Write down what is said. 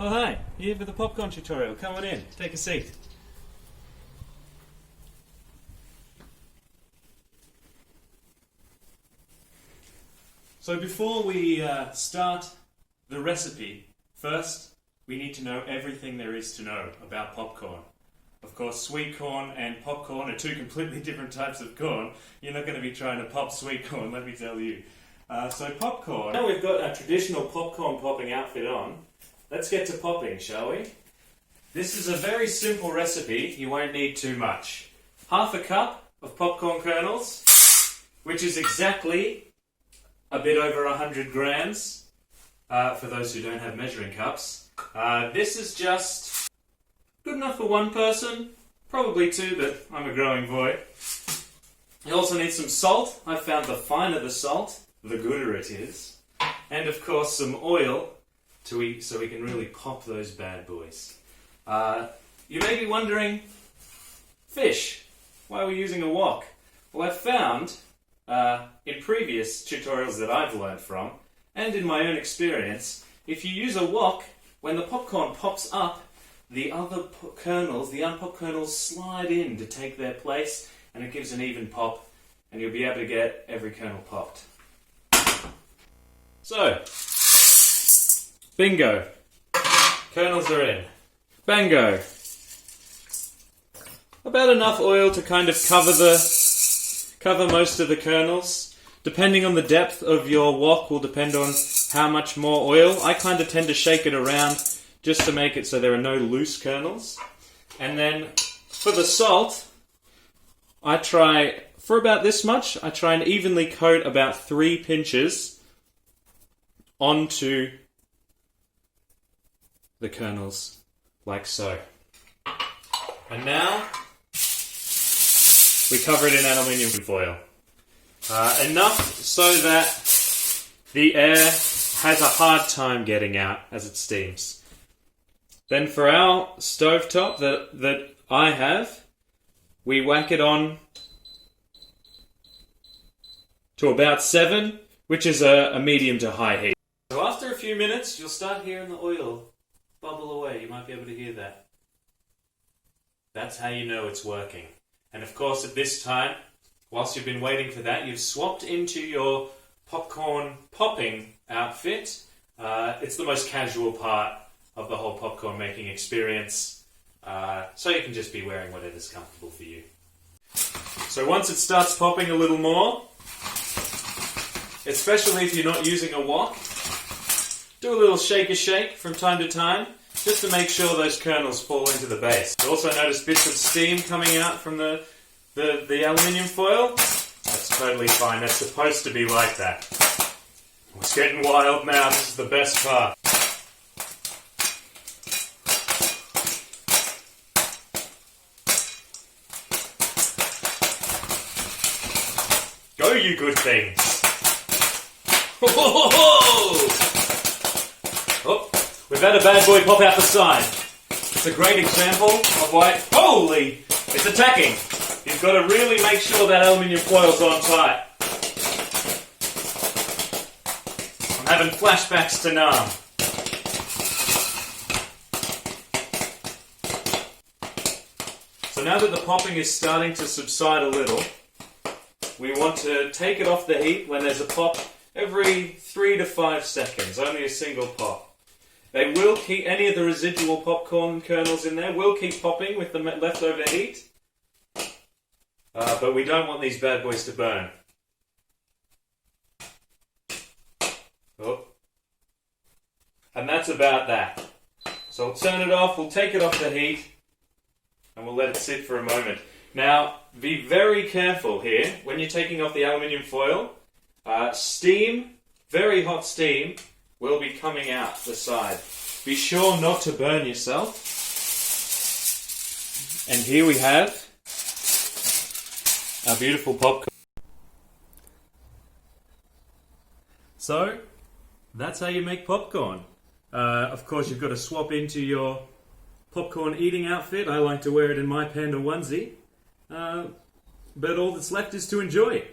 Oh hi, you here for the popcorn tutorial? Come on in, take a seat. So before we start the recipe, first we need to know everything there is to know about popcorn. Of course, sweet corn and popcorn are two completely different types of corn. You're not going to be trying to pop sweet corn, let me tell you. So popcorn. Now we've got our traditional popcorn popping outfit on. Let's get to popping, shall we? This is a very simple recipe. You won't need too much. Half a cup of popcorn kernels, which is exactly a bit over 100 grams, for those who don't have measuring cups. This is just good enough for one person, probably two, but I'm a growing boy. You also need some salt. I found the finer the salt, the gooder it is. And of course some oil to eat so we can really pop those bad boys. You may be wondering, fish, why are we using a wok? Well, I've found in previous tutorials that I've learned from, and in my own experience, if you use a wok, when the popcorn pops up, the other kernels, the unpopped kernels, slide in to take their place, and it gives an even pop, and you'll be able to get every kernel popped. So, bingo. Kernels are in. Bango. About enough oil to kind of cover most of the kernels. Depending on the depth of your wok will depend on how much more oil. I kind of tend to shake it around just to make it so there are no loose kernels. And then for the salt, I try, for about this much, I try and evenly coat about 3 pinches onto the kernels, like so. And now we cover it in aluminium foil. Enough so that the air has a hard time getting out as it steams. Then for our stovetop that I have, we whack it on to about 7, which is a medium to high heat. So after a few minutes, you'll start hearing the oil bubble away. You might be able to hear that. That's how you know it's working. And of course at this time, whilst you've been waiting for that, you've swapped into your popcorn popping outfit. It's the most casual part of the whole popcorn making experience. So you can just be wearing whatever's comfortable for you. So once it starts popping a little more, especially if you're not using a wok, do a little shake from time to time, just to make sure those kernels fall into the base. You also notice bits of steam coming out from the aluminium foil. That's totally fine, that's supposed to be like that. It's getting wild now, this is the best part. Go, you good things! Oh, we've had a bad boy pop out the side. It's a great example of why... Holy! It's attacking! You've got to really make sure that aluminium foil's on tight. I'm having flashbacks to Nam. So now that the popping is starting to subside a little, we want to take it off the heat when there's a pop every 3 to 5 seconds, only a single pop. They will keep, any of the residual popcorn kernels in there will keep popping with the leftover heat. But we don't want these bad boys to burn. Oh. And that's about that. So we'll turn it off, we'll take it off the heat, and we'll let it sit for a moment. Now, be very careful here when you're taking off the aluminium foil. Steam, very hot steam, will be coming out the side. Be sure not to burn yourself. And here we have our beautiful popcorn. So, that's how you make popcorn. Of course, you've got to swap into your popcorn eating outfit. I like to wear it in my panda onesie. But all that's left is to enjoy.